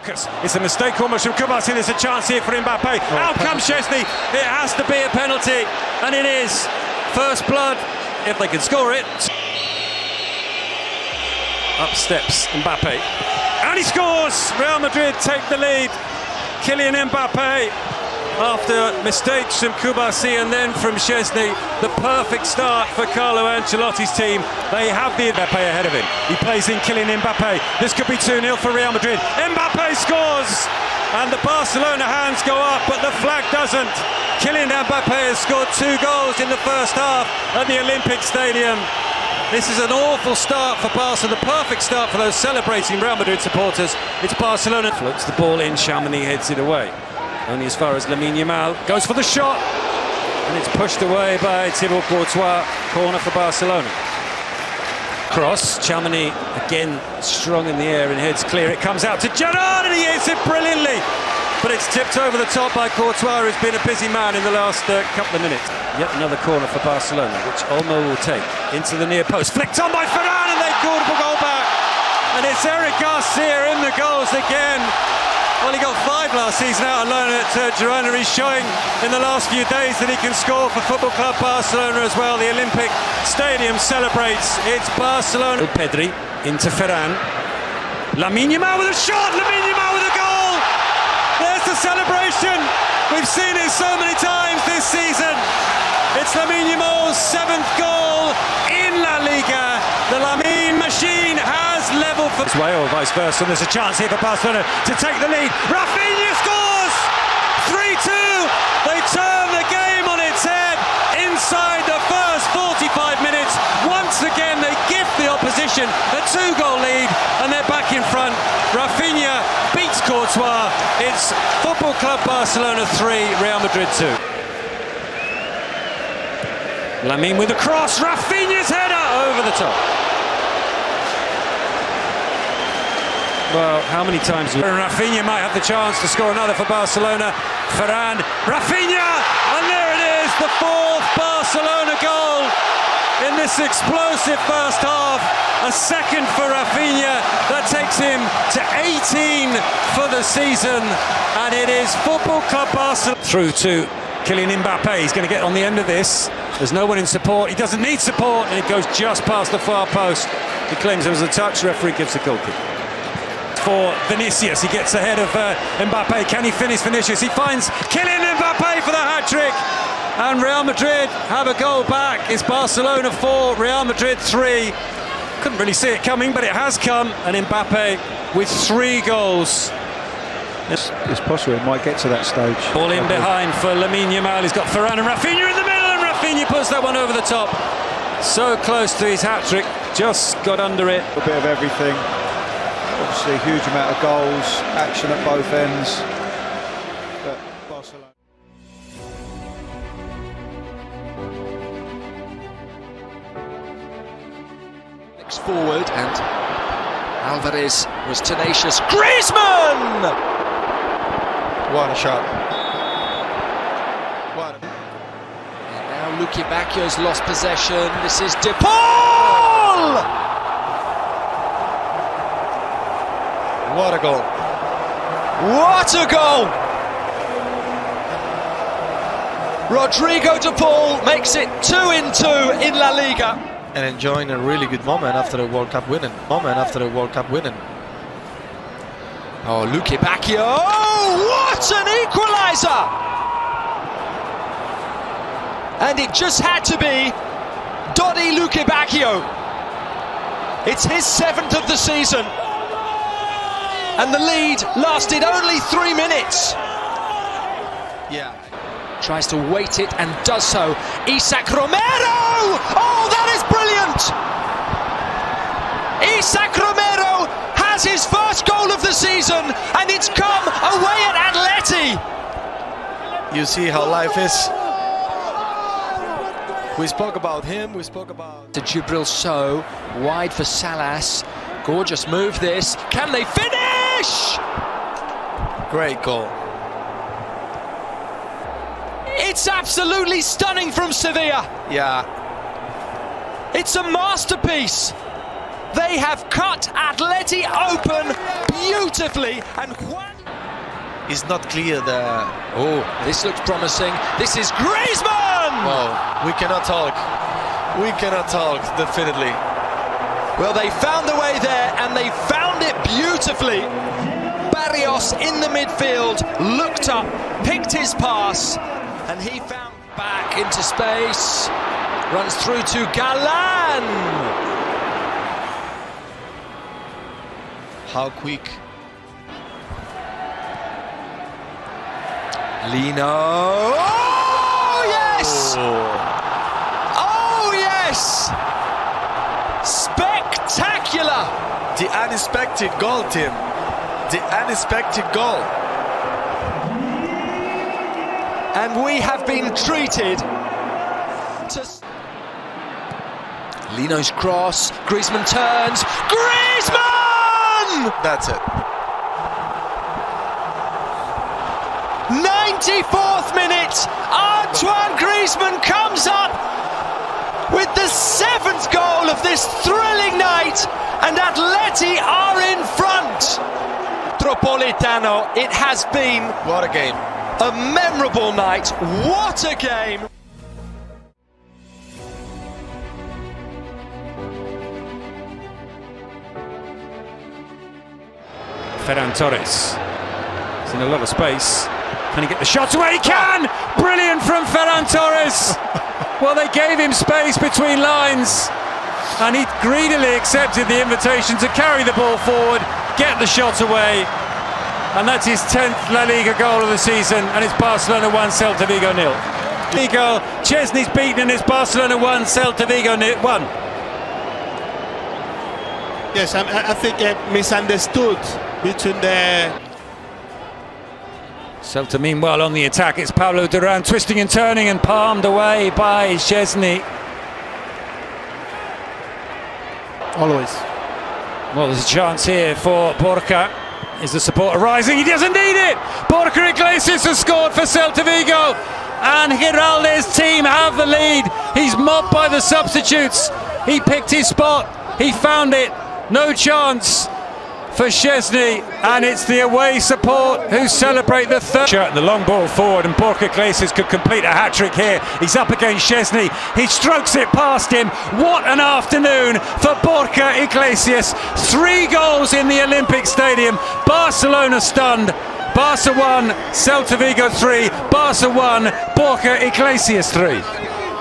focus. It's a mistake almost from Kubasi. There's a chance here for Mbappe. Out comes Chesney. It has to be a penalty, and it is. First blood, if they can score it. Up steps Mbappe, and he scores. Real Madrid take the lead. Kylian Mbappe, after mistakes from Kubasi and then from Chesney, the perfect start for Carlo Ancelotti's team. They have the Mbappe ahead of him. He plays in Kylian Mbappe. This could be 2-0 for Real Madrid. Mbappe scores, and the Barcelona hands go up, but the flag doesn't. Kylian Mbappe has scored 2 goals in the first half at the Olympic Stadium. This is an awful start for Barca, the perfect start for those celebrating Real Madrid supporters. It's Barcelona. Floats the ball in, Chamonix heads it away. Only as far as Lamine Yamal goes for the shot, and it's pushed away by Thibaut Courtois. Corner for Barcelona. Cross, Chamonix again strong in the air and heads clear. It comes out to Gerrard, and he hits it brilliantly. But it's tipped over the top by Courtois, who's been a busy man in the last couple of minutes. Yet another corner for Barcelona, which Olmo will take into the near post. Flicked on by Ferran, and they scored a goal back. And it's Eric Garcia in the goals again. Well, he got 5 last season out on loan at Girona. He's showing in the last few days that he can score for Football Club Barcelona as well. The Olympic Stadium celebrates. It's Barcelona. Pedri into Ferran. Lamine Yamal with a shot. Lamine Yamal with a goal. There's the celebration. We've seen it so many times this season. It's Lamine Yamal's 7th goal in LaLiga. The Lamine machine has leveled for this way, or vice versa. And there's a chance here for Barcelona to take the lead. Rafinha scores! 3-2. They turn the game on its head inside the first 45 minutes. Once again, they gift the opposition a 2-goal lead, and they're back in front. Rafinha beats Courtois. It's Football Club Barcelona 3, Real Madrid 2. Lamine with a cross, Rafinha's header over the top. Well, how many times? Rafinha might have the chance to score another for Barcelona. Ferran, Rafinha, and there it is, the 4th Barcelona goal in this explosive first half. A second for Rafinha, that takes him to 18 for the season, and it is Football Club Barcelona. Through to Kylian Mbappe. He's going to get on the end of this. There's no one in support. He doesn't need support, and it goes just past the far post. He claims it was a touch. Referee gives a goal kick. For Vinicius, he gets ahead of Mbappe. Can he finish Vinicius? He finds Kylian Mbappe for the hat-trick. And Real Madrid have a goal back. It's Barcelona 4, Real Madrid 3. Couldn't really see it coming, but it has come. And Mbappe with 3 goals. It's possible it might get to that stage. Ball in behind for Lamine Yamal. He's got Ferran and Rafinha in the middle, and Rafinha puts that one over the top. So close to his hat-trick, just got under it. A bit of everything. Obviously a huge amount of goals, action at both ends. But Barcelona. Next forward, and Alvarez was tenacious. Griezmann! What a shot. What a... And now Luque Bacchio's lost possession. This is De Paul! What a goal. What a goal! Rodrigo De Paul makes it 2-2 in La Liga. And enjoying a really good moment after the World Cup winning. Oh, Luque Bacchio! Oh, what an equaliser! And it just had to be Dodi Luque Bacchio. It's his 7th of the season. And the lead lasted only 3 minutes. Yeah. Tries to weight it and does so. Isaac Romero! Oh, that is brilliant! Isaac Romero has his first goal of the season, and it's come away at Atleti. You see how life is. We spoke about him, we spoke about... To Djibril Sow, wide for Salas. Gorgeous move this. Can they finish? Great goal. It's absolutely stunning from Sevilla. Yeah. It's a masterpiece. They have cut Atleti open beautifully, and Juan... It's not clear the... Oh, this looks promising. This is Griezmann! Well, we cannot talk. We cannot talk, definitely. Well, they found the way there, and they found it beautifully. Barrios in the midfield, looked up, picked his pass, and he found back into space. Runs through to Galan. How quick. Lino. Oh, yes! Oh, yes! Spectacular! The unexpected goal, Tim. The unexpected goal. And we have been treated to... Lino's cross, Griezmann turns, Griezmann! That's it. 94th minute, Antoine Griezmann comes up with the 7th goal of this thrilling night, and Atleti are in front. Metropolitano, it has been What a game. a memorable night. What a game! Ferran Torres. He's in a lot of space. Can he get the shot away? He can! Brilliant from Ferran Torres! Well, they gave him space between lines, and he greedily accepted the invitation to carry the ball forward, get the shot away, and that's his 10th La Liga goal of the season, and it's Barcelona 1, Celta Vigo 0. Vigo, Chesney's beaten, and it's Barcelona 1, Celta Vigo 1. Yes, I think misunderstood between the... Celta meanwhile on the attack. It's Pablo Duran twisting and turning and palmed away by Chesney. Always. Well, there's a chance here for Borca. Is the support rising? He doesn't need it! Borca Iglesias has scored for Celta Vigo, and Giralde's team have the lead. He's mobbed by the substitutes. He picked his spot. He found it. No chance for Chesney, and it's the away support who celebrate the third. The long ball forward, and Borja Iglesias could complete a hat-trick here. He's up against Chesney. He strokes it past him. What an afternoon for Borja Iglesias. 3 goals in the Olympic Stadium. Barcelona stunned. Barca 1, Celta Vigo 3. Barca 1, Borja Iglesias 3.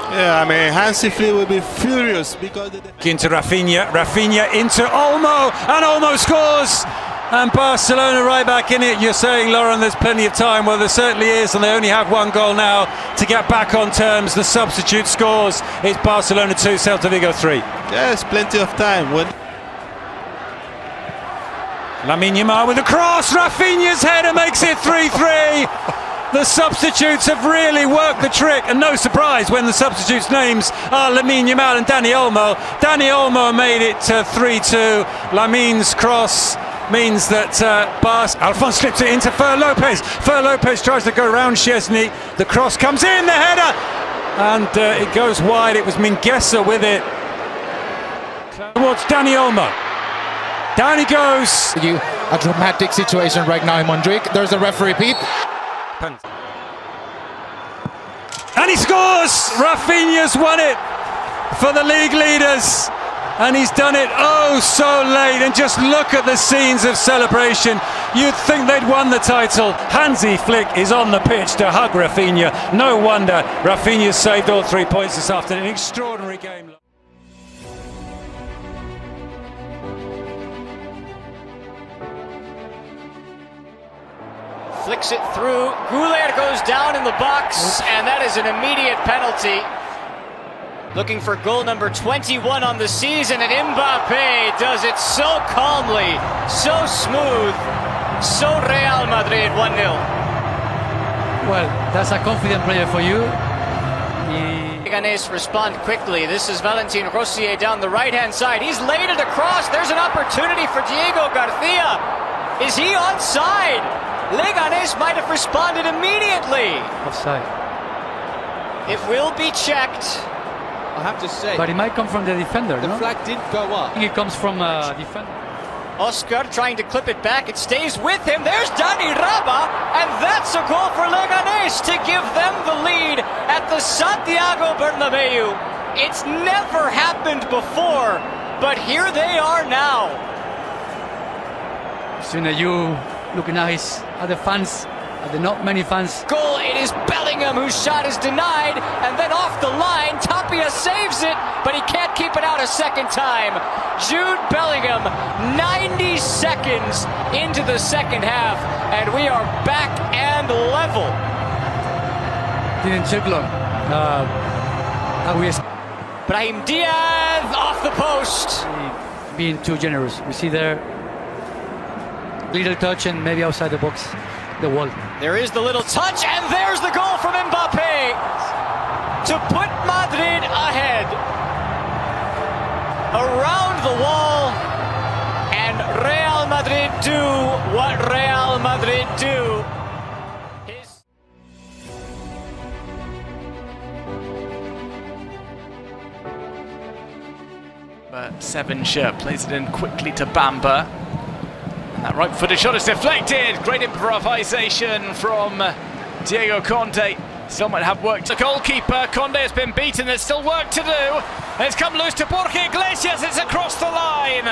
Yeah, I mean, Hansi Flick will be furious because... Into Rafinha into Olmo, and Olmo scores, and Barcelona right back in it. You're saying, Lauren, there's plenty of time. Well, there certainly is, and they only have 1 goal now to get back on terms. The substitute scores. It's Barcelona 2, Celta Vigo 3. Yes, plenty of time. When... Lamine Yamal with a cross, Rafinha's header makes it 3-3. The substitutes have really worked the trick, and no surprise when the substitutes' names are Lamine Yamal and Dani Olmo. Dani Olmo made it 3-2. Lamine's cross means that Alphonse slips it into Fer Lopez. Fer Lopez tries to go round Chesney. The cross comes in, the header, and it goes wide. It was Mingueza with it towards Dani Olmo. Down he goes. A dramatic situation right now in Montjuic. There's a referee peep. And he scores! Rafinha's won it for the league leaders, and he's done it oh so late. And just look at the scenes of celebration. You'd think they'd won the title. Hansi Flick is on the pitch to hug Rafinha. No wonder Rafinha's saved all 3 points this afternoon. An extraordinary game. Flicks it through. Goulet goes down in the box, and that is an immediate penalty. Looking for goal number 21 on the season, and Mbappe does it so calmly, so smooth, so Real Madrid 1-0. Well, that's a confident player for you. Leganés respond quickly. This is Valentin Rossier down the right-hand side. He's laid it across. There's an opportunity for Diego Garcia. Is he onside? Leganés might have responded immediately. Offside. It will be checked. I have to say, But it might come from the defender, the no? flag did go I up. think it comes from defender. Oscar trying to clip it back. It stays with him. There's Dani Raba, and that's a goal for Leganés to give them the lead at the Santiago Bernabeu. It's never happened before, but here they are now. Soon as you looking at the fans, at the not many fans. Goal, it is Bellingham whose shot is denied, and then off the line, Tapia saves it, but he can't keep it out a second time. Jude Bellingham, 90 seconds into the second half, and we are back and level. Didn't check long. Brahim Diaz off the post. Being too generous. We see there little touch and maybe outside the box, the wall. There is the little touch, and there's the goal from Mbappé to put Madrid ahead. Around the wall, and Real Madrid do what Real Madrid do. 7 shirt plays it in quickly to Bamba. And that right-footed shot is deflected. Great improvisation from Diego Conde. Still might have work. The goalkeeper, Conde has been beaten. There's still work to do. And it's come loose to Borja Iglesias. It's across the line.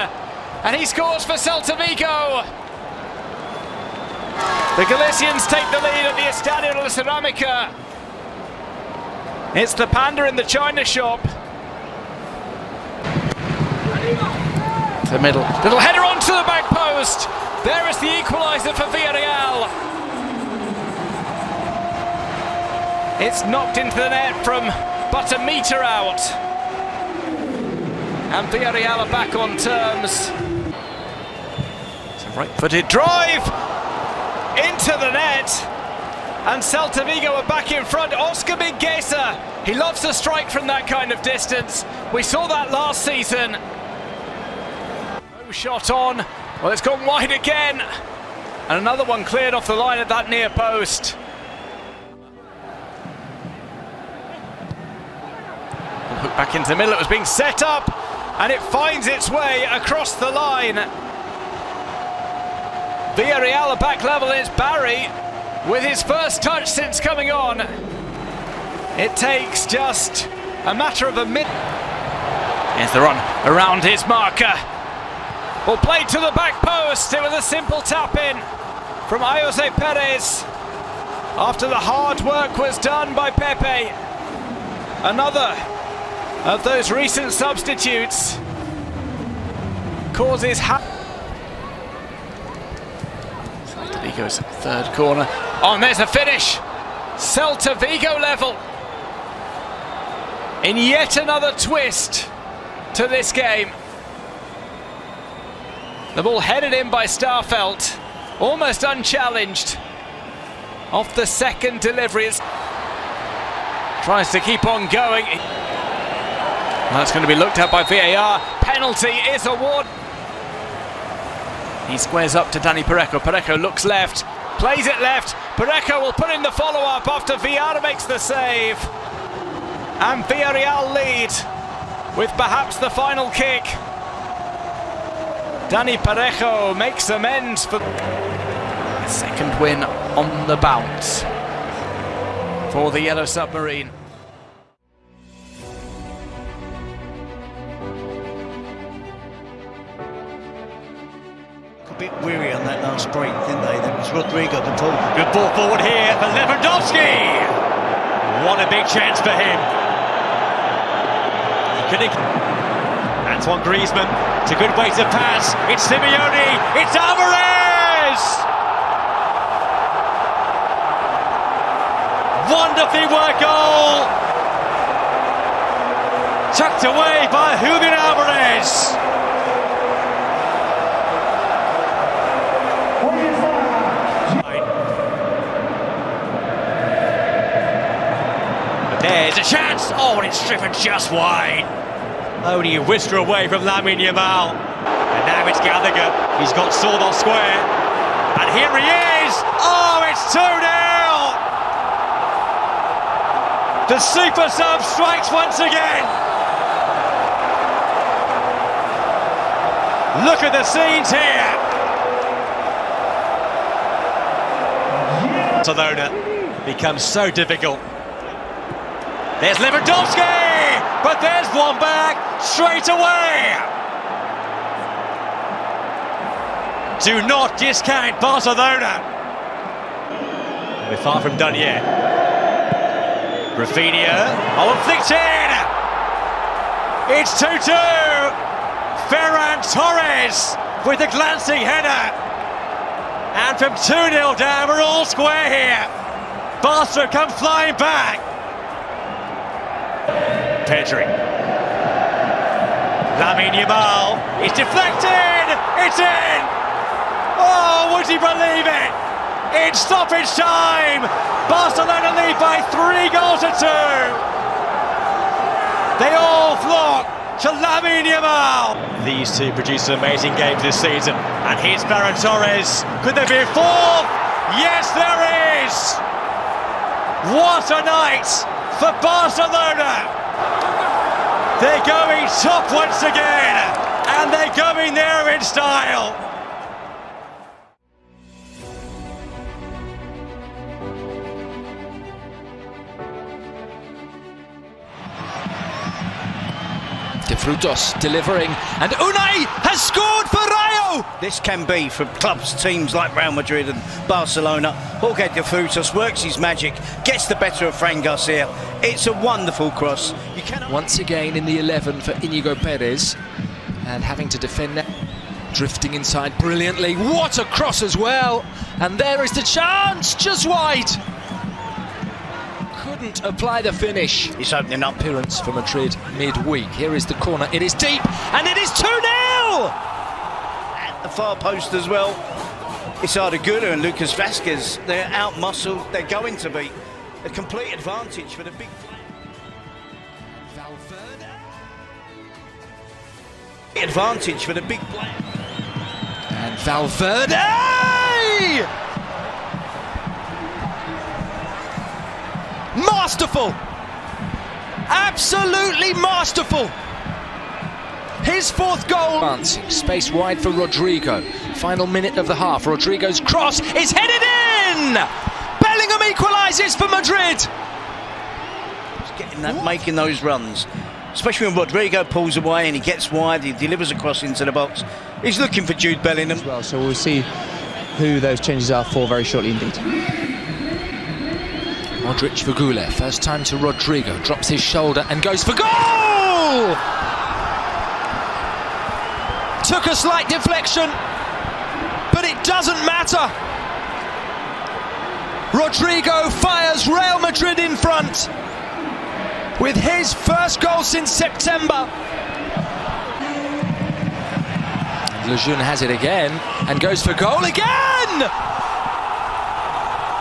And he scores for Celta Vigo. The Galicians take the lead at the Estadio de la Ceramica. It's the panda in the china shop. To the middle. Little header onto the back post. There is the equaliser for Villarreal. It's knocked into the net from but a metre out. And Villarreal are back on terms. It's a right-footed drive into the net. And Celta Vigo are back in front. Oscar Mingueza, he loves to strike from that kind of distance. We saw that last season. No shot on. Well, it's gone wide again. And another one cleared off the line at that near post. Hook back into the middle. It was being set up. And it finds its way across the line. Villarreal are back level. It's Barry with his first touch since coming on. It takes just a matter of a minute. Here's the run around his marker. Well, played to the back post. It was a simple tap in from Jose Perez after the hard work was done by Pepe. Another of those recent substitutes causes Celta Vigo's third corner. Oh, and there's a finish. Celta Vigo level. In yet another twist to this game. The ball headed in by Starfelt, almost unchallenged. Off the second delivery. Tries to keep on going. That's going to be looked at by VAR. Penalty is awarded. He squares up to Dani Parejo. Parejo looks left, plays it left. Parejo will put in the follow-up after Villar makes the save. And Villarreal lead with perhaps the final kick. Dani Parejo makes amends for the second win on the bounce for the Yellow Submarine. A bit weary on that last break, didn't they? That was Rodrigo the pull. Good ball forward here for Lewandowski. What a big chance for him. Antoine Griezmann, it's a good way to pass. It's Simeone, it's Alvarez! Wonderfully worked goal! Tucked away by Julian Alvarez. But there's a chance! Oh, and it's driven just wide. Only a whisker away from Lamine Yamal. And now it's Gallagher. He's got sword on square. And here he is! Oh, it's 2-0! The super sub strikes once again! Look at the scenes here. Barcelona becomes so difficult. There's Lewandowski, but there's one back straight away. Do not discount Barcelona. We're far from done yet. Rafinha, inflicted. It's 2-2. Ferran Torres with a glancing header. And from 2-0 down, we're all square here. Barca come flying back. Pedri. Lamine Yamal. It's deflected. It's in. Oh, would you believe it? It's stoppage time. Barcelona lead by 3-2. They all flock to Lamine Yamal. These two produce amazing games this season. And here's Ferran Torres. Could there be a fourth? Yes, there is. What a night for Barcelona. They're going top once again. And they're going there in style. De Frutos delivering, and Unai has scored for Rayo! This can be for clubs, teams like Real Madrid and Barcelona. Jorge De Frutos works his magic, gets the better of Fran Garcia. It's a wonderful cross. You cannot... Once again in the 11 for Inigo Perez, and having to defend that. Drifting inside brilliantly. What a cross as well! And there is the chance, just wide. Couldn't apply the finish. It's opening up. Appearance for Madrid midweek. Here is the corner. It is deep, and it is 2-0! At the far post as well. It's Arda Güler and Lucas Vazquez. They're out-muscled. They're going to be a complete advantage for the big flag. Valverde. Advantage for the big black. And Valverde! Masterful! Absolutely masterful! His fourth goal. Advancing, space wide for Rodrigo. Final minute of the half. Rodrigo's cross is headed in! Bellingham equalises for Madrid! He's getting that, making those runs. Especially when Rodrigo pulls away and he gets wide, he delivers a cross into the box. He's looking for Jude Bellingham. As well, so we'll see who those changes are for very shortly indeed. Modric for Güler, first time to Rodrigo, drops his shoulder and goes for goal! Took a slight deflection, but it doesn't matter. Rodrigo fires Real Madrid in front with his first goal since September. Lejeune has it again and goes for goal again!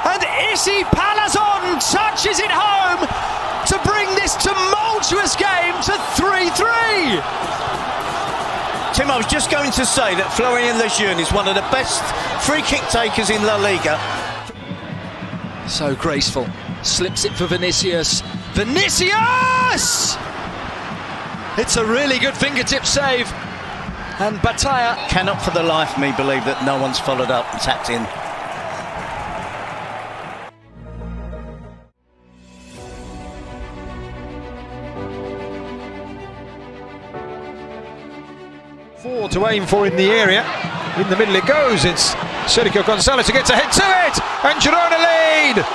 And Issy Palazon touches it home to bring this tumultuous game to 3-3. Tim, I was just going to say that Florian Lejeune is one of the best free kick takers in La Liga. So graceful, slips it for Vinicius. Vinicius! It's a really good fingertip save. And Bataya cannot for the life of me believe that no one's followed up and tapped in. Four to aim for in the area. In the middle it goes. It's Sergio Gonzalez who gets ahead to it. And Girona lead.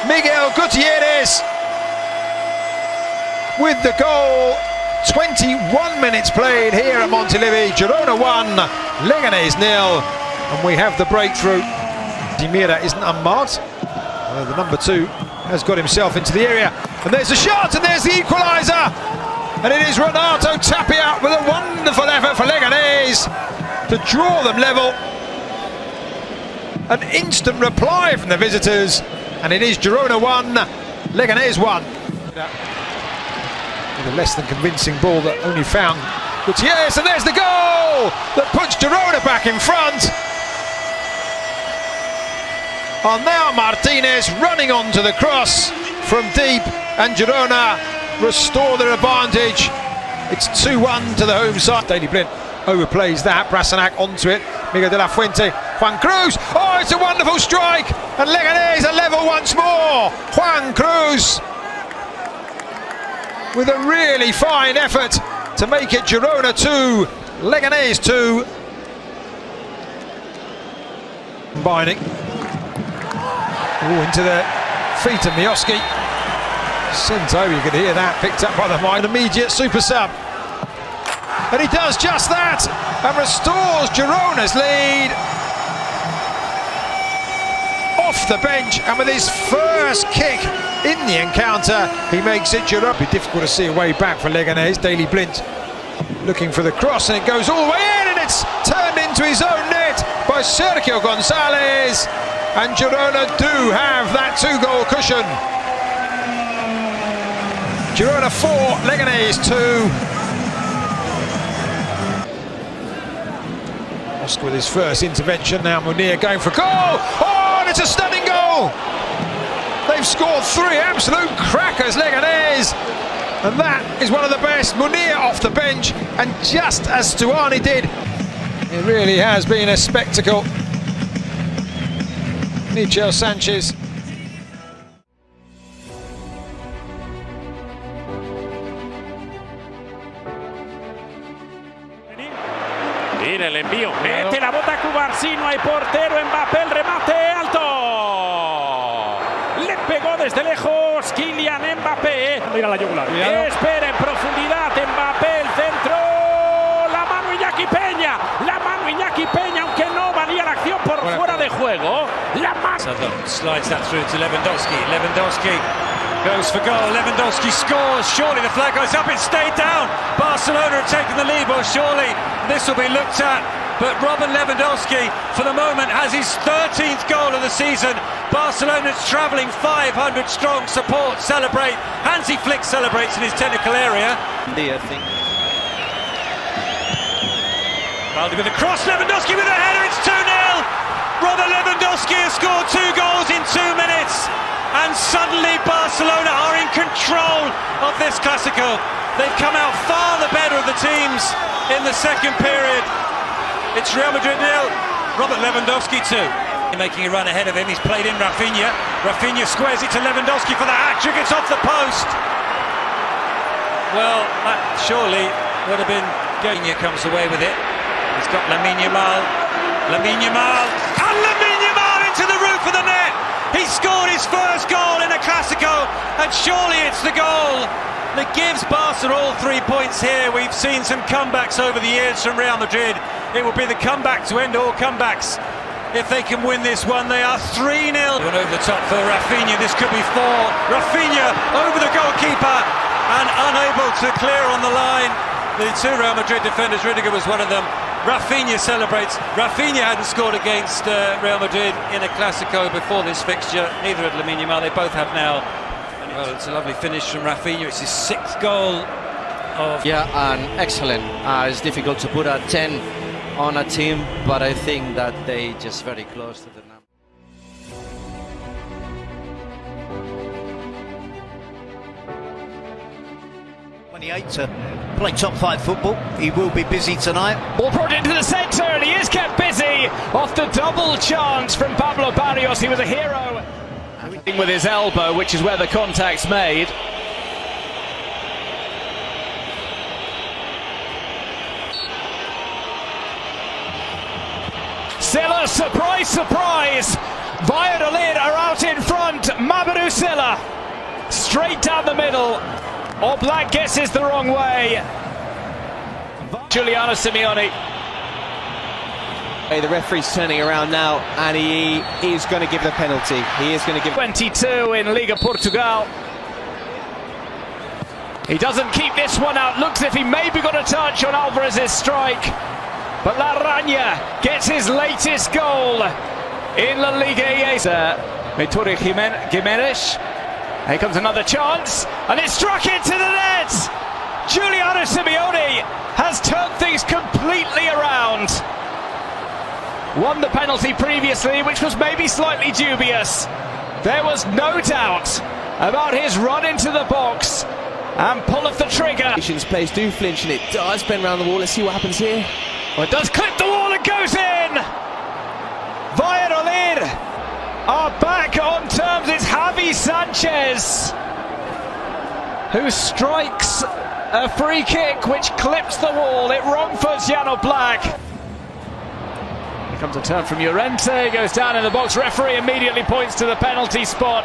Miguel Gutierrez with the goal. 21 minutes played here at Montilivi. Girona 1, Leganés 0. And we have the breakthrough. Dimira isn't unmarked. The number 2 has got himself into the area. And there's the shot, and there's the equaliser. And it is Renato Tapia with a wonderful effort for Leganés to draw them level. An instant reply from the visitors, and it is Girona 1, Leganés 1. With a less than convincing ball that only found Gutierrez, and there's the goal that puts Girona back in front. And now Martinez running onto the cross from deep, and Girona restore their advantage. It's 2-1 to the home side. Daily Blind overplays that. Brasanac onto it. Miguel de la Fuente. Juan Cruz. Oh, it's a wonderful strike. And Leganés are level once more. Juan Cruz with a really fine effort to make it Girona 2, Leganés 2. Combining. Into the feet of Miovski. Sent over, you could hear that, picked up by the mind. Immediate super sub. And he does just that and restores Girona's lead. Off the bench, and with his first kick in the encounter, he makes it Girona. It'll be difficult to see a way back for Leganés. Daley Blind looking for the cross, and it goes all the way in, and it's turned into his own net by Sergio Gonzalez. And Girona do have that 2-goal cushion. Girona 4, Leganés 2. Oscar with his first intervention. Now Munir going for goal. Oh, and it's a stunning goal. They've scored 3 absolute crackers, Leganés. And that is one of the best. Munir off the bench, and just as Stuani did. It really has been a spectacle. Michel Sanchez. Mira el envío, mete la bota Cubarsí, no hay portero, Mbappé, el remate alto. Le pegó desde lejos Kylian Mbappé. Mira la yugular. Espera en profundidad Mbappé, el centro. La mano Iñaki Peña. La mano Iñaki Peña, aunque no valía la acción por fuera de juego. La mano. Slides that through to Lewandowski. Lewandowski goes for goal. Lewandowski scores. Surely the flag goes up. It stayed down. Barcelona have taken the lead. Well, surely this will be looked at. But Robin Lewandowski, for the moment, has his 13th goal of the season. Barcelona's travelling 500 strong. Support, celebrate. Hansi Flick celebrates in his technical area. I think. Baldi with a cross. Lewandowski with a header. It's 2-0. Robert Lewandowski has scored 2 goals in 2 minutes. And suddenly Barcelona are in control of this Clásico. They've come out far the better of the teams in the second period. It's Real Madrid 0, Robert Lewandowski 2. Making a run ahead of him, he's played in Rafinha. Rafinha squares it to Lewandowski for the hat-trick, it's off the post. Well, that surely would have been... Gagne comes away with it. He's got Lamine Yamal. Lamine Yamal. And Lamine Yamal into the roof of the net. He scored his first goal in a Clásico, and surely it's the goal that gives Barca all 3 points here. We've seen some comebacks over the years from Real Madrid. It will be the comeback to end all comebacks. If they can win this one, they are 3-0. One over the top for Rafinha. This could be 4. Rafinha over the goalkeeper and unable to clear on the line. The 2 Real Madrid defenders, Rudiger was one of them. Rafinha celebrates. Rafinha hadn't scored against Real Madrid in a Clásico before this fixture. Neither had Lamine Yamal. They both have now. Well, it's a lovely finish from Rafinha. It's his 6th goal of... Yeah, and excellent. It's difficult to put a 10 on a team, but I think that they just very close to the number. To play top 5 football. He will be busy tonight. Ball brought into the centre, and he is kept busy off the double chance from Pablo Barrios. He was a hero with his elbow, which is where the contact's made. Silla, surprise, surprise! Valladolid are out in front. Mamadou Silla, straight down the middle. Oblak guesses the wrong way. Giuliano Simeone. Hey, the referee's turning around now, and he is going to give the penalty. He is going to give 22 in Liga Portugal. He doesn't keep this one out. Looks as if he maybe got a touch on Alvarez's strike. But La Raña gets his latest goal in La Liga. Metori Jimenez. Here comes another chance, and it's struck into the net! Giuliano Simeone has turned things completely around. Won the penalty previously, which was maybe slightly dubious. There was no doubt about his run into the box and pull of the trigger. Players do flinch, and it does bend around the wall. Let's see what happens here. Well, it does clip the wall and goes in! Valladolid are back on terms. It's Javi Sanchez who strikes a free kick which clips the wall. It wrongfoots Jan Oblak. Here comes a turn from Llorente, goes down in the box. Referee immediately points to the penalty spot.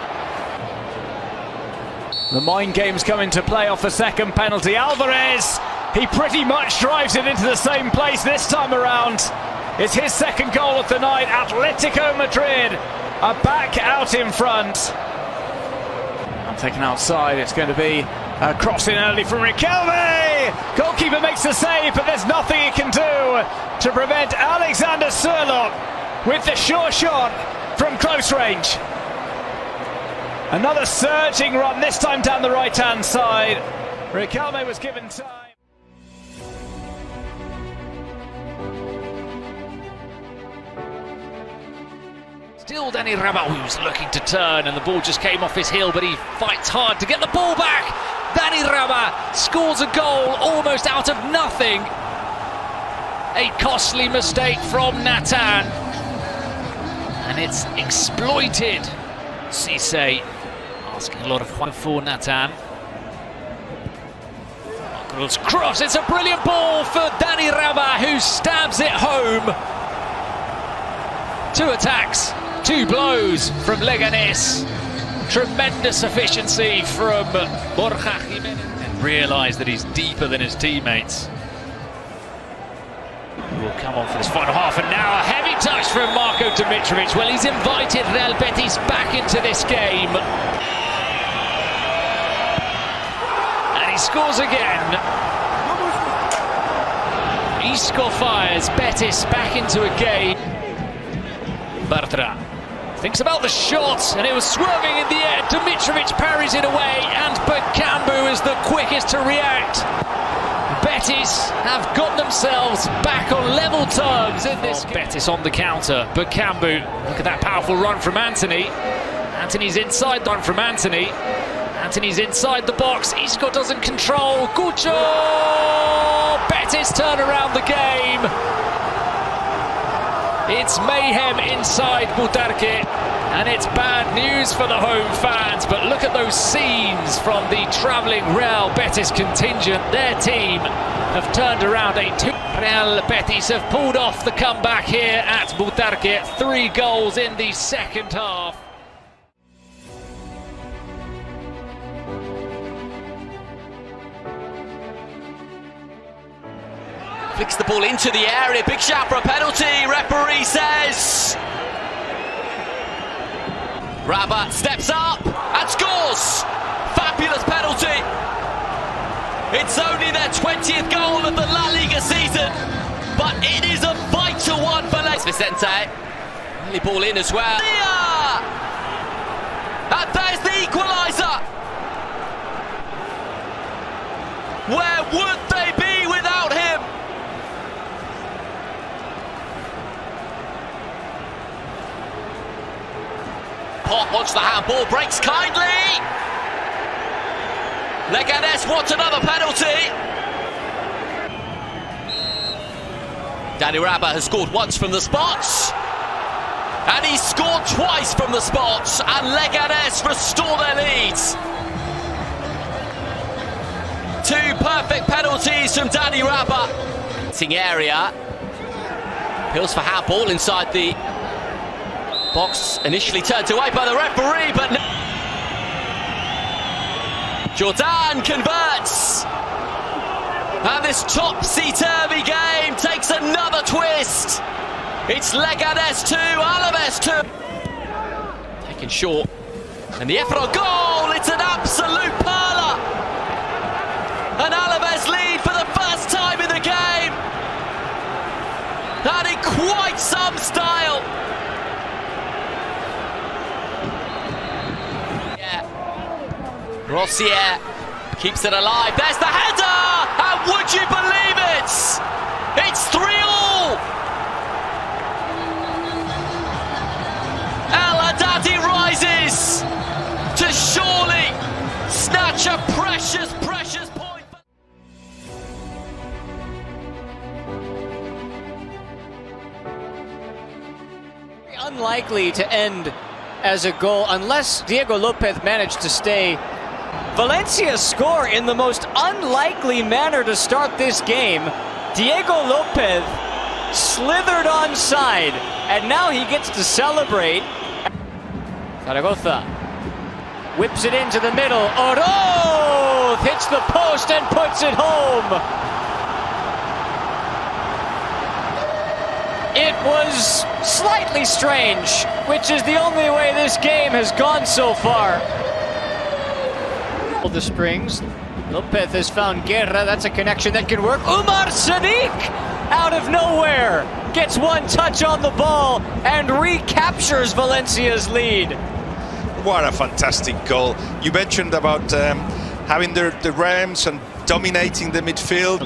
The mind game's come into play off the second penalty. Alvarez, he pretty much drives it into the same place this time around. It's his second goal of the night. Atletico Madrid are back out in front. I'm taken outside. It's going to be a cross in early from Riquelme. Goalkeeper makes the save, but there's nothing he can do to prevent Alexander Sørloth with the sure shot from close range. Another surging run, this time down the right-hand side. Riquelme was given time. Still Dani Rabah, who's looking to turn, and the ball just came off his heel, but he fights hard to get the ball back. Dani Rabah scores a goal almost out of nothing. A costly mistake from Nathan. And it's exploited. Cisse asking a lot of fun for Nathan. Marco's cross, it's a brilliant ball for Dani Rabah, who stabs it home. 2 attacks, 2 blows from Leganés. Tremendous efficiency from Borja Jimenez. And realise that he's deeper than his teammates. Will come on for this final half, and now a heavy touch from Marko Dimitrovic. Well, he's invited Real Betis back into this game. And he scores again. Isco fires Betis back into a game. Bartra thinks about the shot, and it was swerving in the air. Dimitrovic parries it away, and Bakambu is the quickest to react. Betis have got themselves back on level terms in this game. Betis on the counter. Bakambu, look at that powerful run from Anthony. Anthony's inside, run from Anthony. Anthony's inside the box. Isco doesn't control. Cucho! Betis turn around the game. It's mayhem inside Butarque, and it's bad news for the home fans. But look at those scenes from the travelling Real Betis contingent. Their team have turned around a 2. Real Betis have pulled off the comeback here at Butarque. 3 goals in the second half. Flicks the ball into the area, big shout for a penalty, referee says. Rabah steps up and scores! Fabulous penalty! It's only their 20th goal of the LaLiga season, but it is a vital one for Les Vicente. Early ball in as well. And there's the equaliser! Where would they be without him? Pot wants the handball, breaks kindly. Leganés wants another penalty. Dani Rabah has scored once from the spots, and he's scored twice from the spots, and Leganés restore their leads. 2 perfect penalties from Dani Rabah. Sitting area. Appeals for handball inside the box, initially turned away by the referee, but Jordan converts. And this topsy-turvy game takes another twist. It's Leganés 2, Alaves 2. Taken short. And the effort on goal, it's an absolute perler. And Alaves lead for the first time in the game. And in quite some style. Rossier keeps it alive. There's the header! And would you believe it? It's 3-all! El Haddadi rises to surely snatch a precious point. unlikely to end as a goal unless Diego Lopez managed to stay. Valencia score in the most unlikely manner to start this game. Diego Lopez slithered onside, and now he gets to celebrate. Zaragoza whips it into the middle. Oroz hits the post and puts it home. It was slightly strange, which is the only way this game has gone so far. The Springs. Lopez has found Guerra. That's a connection that can work. Umar Sadiq out of nowhere gets one touch on the ball and recaptures Valencia's lead. What a fantastic goal. You mentioned about having the Rams and dominating the midfield.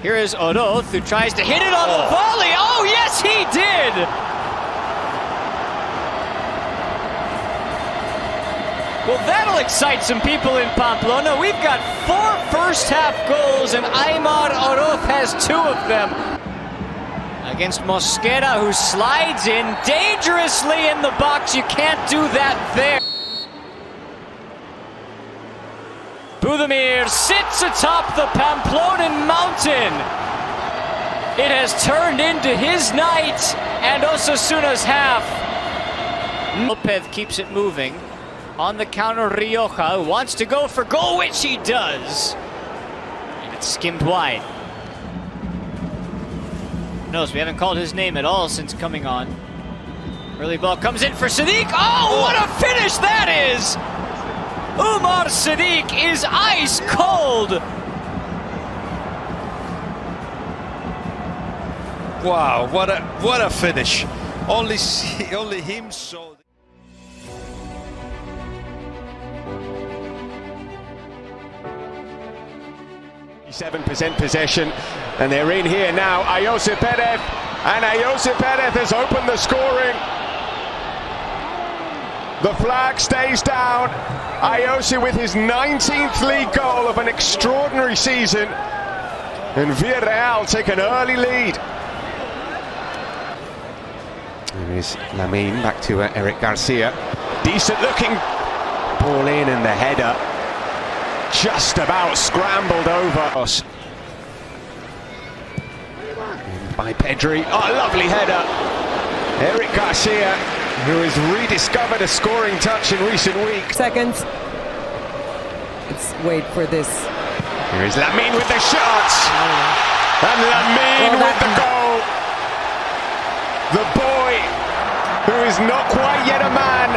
Here is Oroz, who tries to hit it on the volley. Oh, yes, he did! Well, that'll excite some people in Pamplona. We've got 4 first-half goals, and Aimar Oroz has 2 of them. Against Mosquera, who slides in dangerously in the box. You can't do that there. Budimir sits atop the Pamplonan mountain. It has turned into his night and Osasuna's half. Lopez keeps it moving. On the counter, Rioja wants to go for goal, which he does. And it's skimmed wide. Knows we haven't called his name at all since coming on. Early ball comes in for Sadiq. Oh, what a finish that is! Umar Sadiq is ice cold. Wow, what a finish! Only him saw. 7% possession, and they're in here now. Ayoze Perez, and Ayoze Perez has opened the scoring. The flag stays down. Ayoze with his 19th league goal of an extraordinary season, and Villarreal take an early lead. There is Lamine back to Eric Garcia. Decent looking ball in, and the header just about scrambled over. By Pedri. Oh, lovely header. Eric Garcia, who has rediscovered a scoring touch in recent weeks. Seconds. Let's wait for this. Here is Lamine with the shot. And Lamine with the goal. The boy, who is not quite yet a man,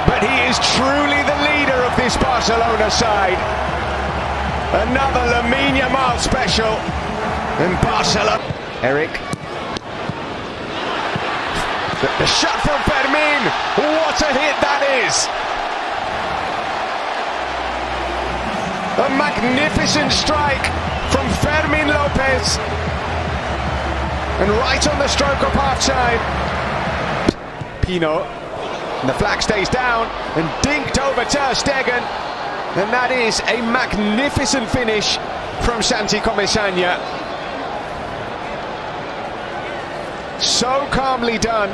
but he is truly the leader of this Barcelona side. Another Lamine Yamal special, and Barcelona. Eric. The shot from Fermin. What a hit that is! A magnificent strike from Fermin Lopez, and right on the stroke of half-time. Pino, and the flag stays down and dinked over Ter Stegen. And that is a magnificent finish from Santi Comesaña. So calmly done.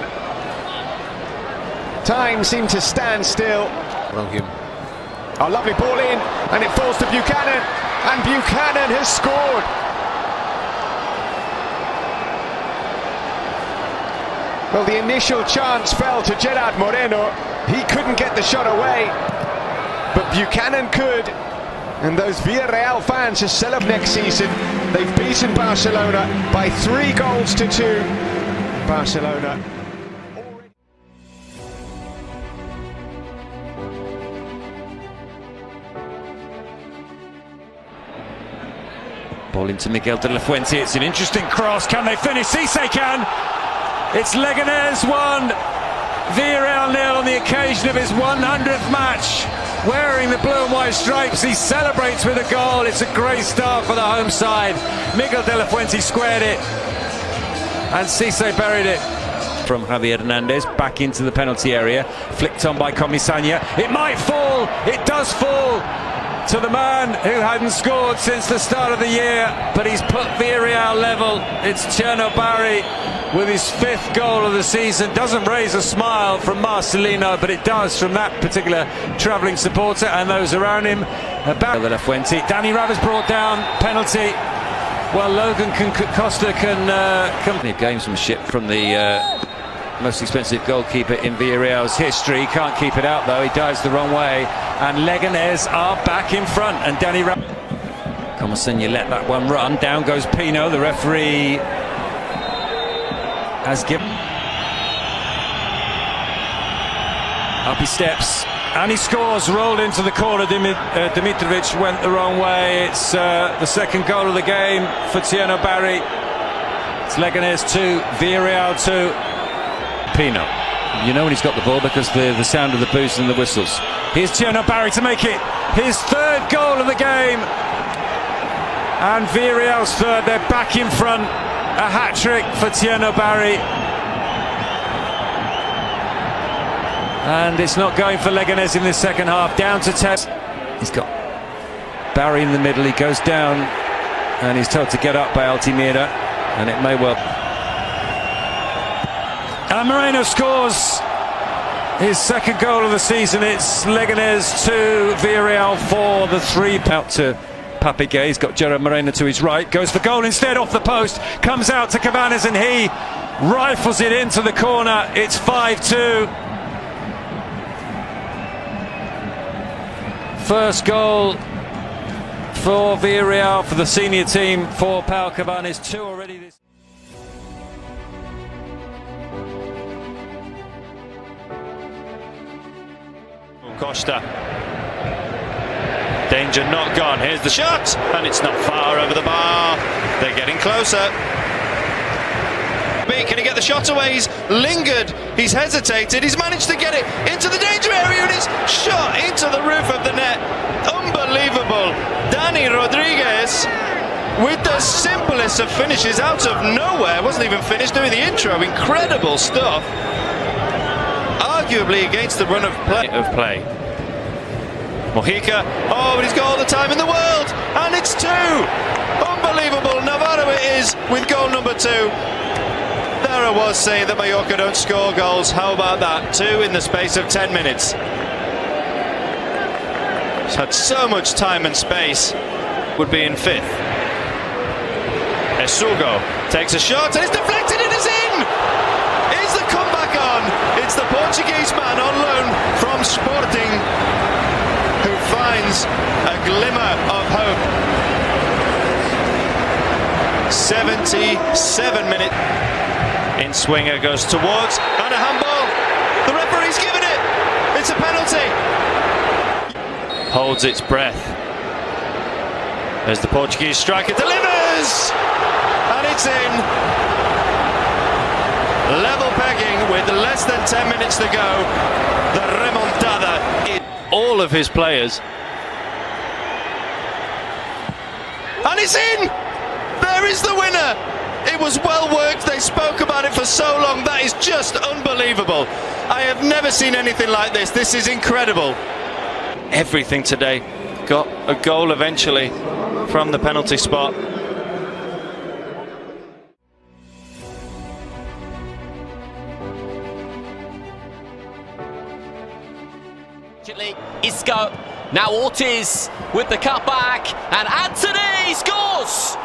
Time seemed to stand still. A lovely ball in, and it falls to Buchanan. And Buchanan has scored. Well, the initial chance fell to Gerard Moreno. He couldn't get the shot away, but Buchanan could, and those Villarreal fans are celebrating next season. They've beaten Barcelona by 3 goals to 2. Barcelona. Ball into Miguel de la Fuente. It's an interesting cross. Can they finish? Cisse can. It's Leganés 1, Villarreal 0 on the occasion of his 100th match. Wearing the blue and white stripes, he celebrates with a goal. It's a great start for the home side. Miguel de la Fuente squared it, and Cisse buried it. From Javier Hernandez back into the penalty area, flicked on by Comesaña. It might fall. It does fall. to the man who hadn't scored since the start of the year, but he's put Villarreal level. It's Tierno Barry with his 5th goal of the season. Doesn't raise a smile from Marcelino, but it does from that particular travelling supporter and those around him. De La Fuente. Dani Ravi's brought down, penalty. Well, Logan Costa can come. Gamesmanship from the most expensive goalkeeper in Villarreal's history. He can't keep it out though, he dives the wrong way, and Leganés are back in front, and Dani Ravi. Comasenya let that one run, down goes Pino, the referee has given. Up he steps, and he scores, rolled into the corner. Dimitrovic went the wrong way. It's the 2nd goal of the game for Tierno Barry. It's Leganés 2, Villarreal 2. Pino, you know when he's got the ball because the sound of the boost and the whistles. Here's Tierno Barry to make it his 3rd goal of the game, and Villarreal's 3rd. They're back in front. A hat-trick for Tierno Barry, and it's not going for Leganés in the 2nd half. Down to 10. He's got Barry in the middle. He goes down, and he's told to get up by Altimira, and it may well. And Moreno scores his 2nd goal of the season. It's Leganés 2, Villarreal 4, the 3. Out to Papigue, he's got Gerard Moreno to his right, goes for goal instead off the post, comes out to Cabanas and he rifles it into the corner. It's 5-2. First goal for Villarreal, for the senior team, for Pau Cabanas. 2 already this. Costa. Danger not gone. Here's the shot, and it's not far over the bar. They're getting closer. Can he get the shot away? He's lingered, he's hesitated, he's managed to get it into the danger area, and it's shot into the roof of the net. Unbelievable. Dani Rodriguez with the simplest of finishes out of nowhere. Wasn't even finished doing the intro. Incredible stuff. Arguably against the run of play. Mojica, oh, but he's got all the time in the world, and it's 2. Unbelievable. Navarro it is with goal number 2. There I was saying that Mallorca don't score goals. How about that? 2 in the space of 10 minutes. He's had so much time and space. Would be in 5th. Esugo takes a shot, and it's deflected, and it's in! Is the comeback on? It's the Portuguese man on loan from Sporting who finds a glimmer of hope. 77 minutes. In swinger goes towards, and a handball. The referee's given it. It's a penalty. Holds its breath. There's the Portuguese striker, delivers, and it's in. Level pegging with less than 10 minutes to go. The remontada. All of his players. And it's in! There is the winner! It was well worked, they spoke about it for so long. That is just unbelievable. I have never seen anything like this. This is incredible. Everything today. Got a goal eventually from the penalty spot. Isco, now Ortiz with the cutback, and Anthony scores!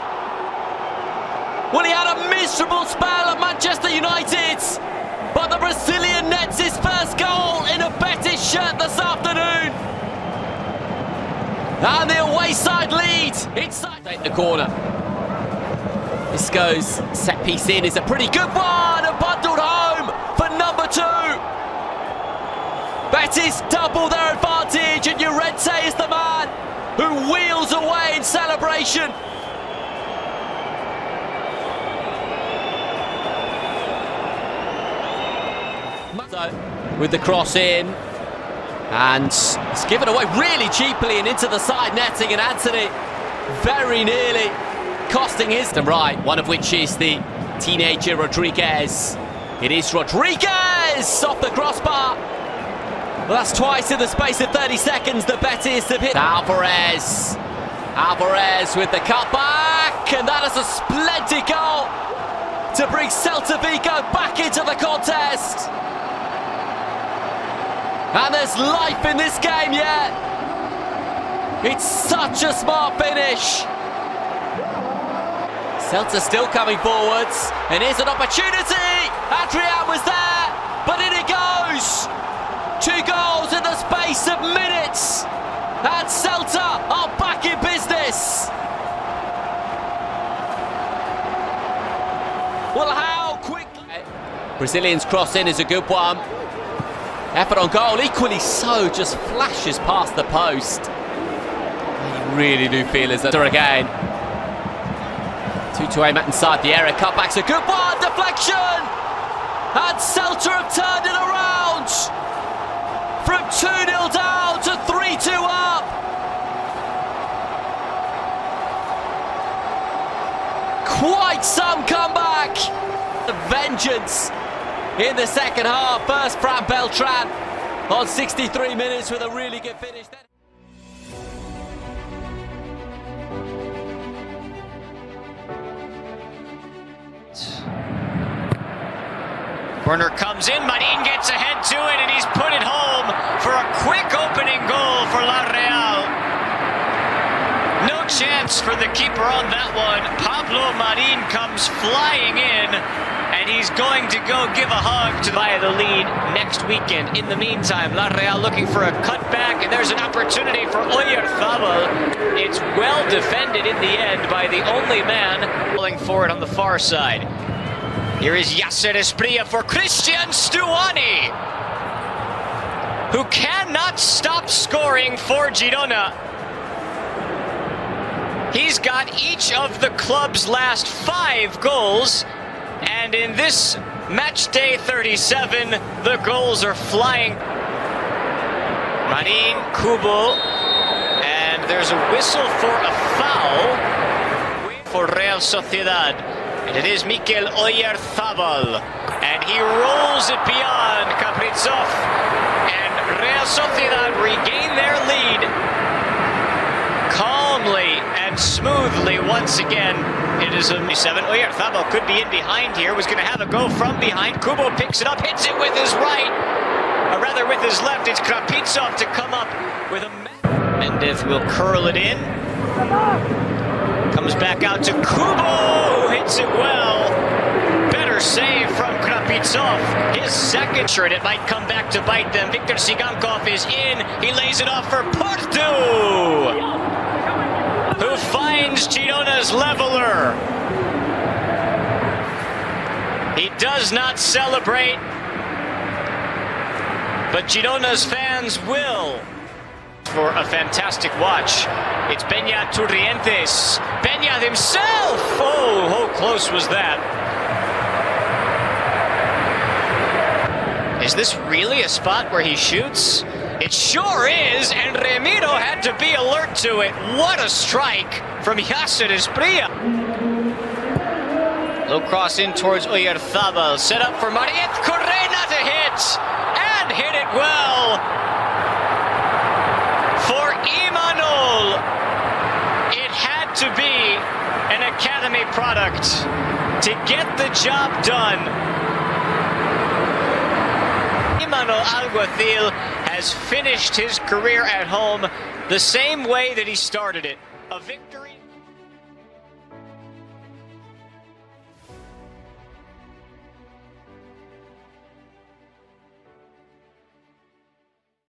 Well, he had a miserable spell at Manchester United, but the Brazilian nets his first goal in a Betis shirt this afternoon. And the away side lead inside the corner. Isco's set piece in is a pretty good one, and bundled home for number 2. Betis double their advantage, and Llorente is the man who wheels away in celebration. With the cross in, and it's given away really cheaply and into the side netting, and Anthony very nearly costing his right, one of which is the teenager Rodriguez. It is Rodriguez off the crossbar. Well, that's twice in the space of 30 seconds the Betis have hit. Alvarez with the cutback, and that is a splendid goal to bring Celta Vigo back into the contest. And there's life in this game yet. It's such a smart finish. Celta still coming forwards, and here's an opportunity. Adrian was there, but in it goes. 2 goals in the space of minutes, and Celta are back in business. Well, how quickly? Brazilian's cross in is a good one. Effort on goal, equally so, just flashes past the post. You really do feel as though again. 2 to aim at inside the area, cutback's a good one, deflection! And Celta have turned it around! From 2-0 down to 3-2 up! Quite some comeback! The vengeance in the second half. First Fran Beltran on 63 minutes with a really good finish. Werner comes in, Marin gets ahead to it, and he's put it home for a quick opening goal for La Real. No chance for the keeper on that one. Pablo Marin comes flying in, and he's going to go give a hug to the lead next weekend. In the meantime, La Real looking for a cutback, and there's an opportunity for Oyarzabal. It's well defended in the end by the only man pulling forward on the far side. Here is Yasser Esprilla for Christian Stuani, who cannot stop scoring for Girona. He's got each of the club's last 5 goals, and in this match day 37, the goals are flying. Marin, Kubo, and there's a whistle for a foul for Real Sociedad. And it is Mikel Oyarzabal, and he rolls it beyond Kaprizov, and Real Sociedad regain their lead calmly and smoothly once again. It is a 7. Oyarzabal could be in behind here, was going to have a go from behind. Kubo picks it up, hits it with his right, or rather with his left. It's Kaprizov to come up with a... Mendez will curl it in. Comes back out to Kubo, who hits it well. Better save from Krapitsov. His second shirt, it might come back to bite them. Viktor Sigankov is in. He lays it off for Porto, who finds Girona's leveler. He does not celebrate, but Girona's fans will. For a fantastic watch. It's Beñat Turrientes. Beñat himself! Oh, how close was that? Is this really a spot where he shoots? It sure is, and Ramiro had to be alert to it. What a strike from Yasser Esprilla. Low cross in towards Oyarzabal. Set up for Mariet Correna to hit, and hit it well. For Imanol, it had to be an academy product to get the job done. Imanol Alguacil has finished his career at home the same way that he started it. A victory.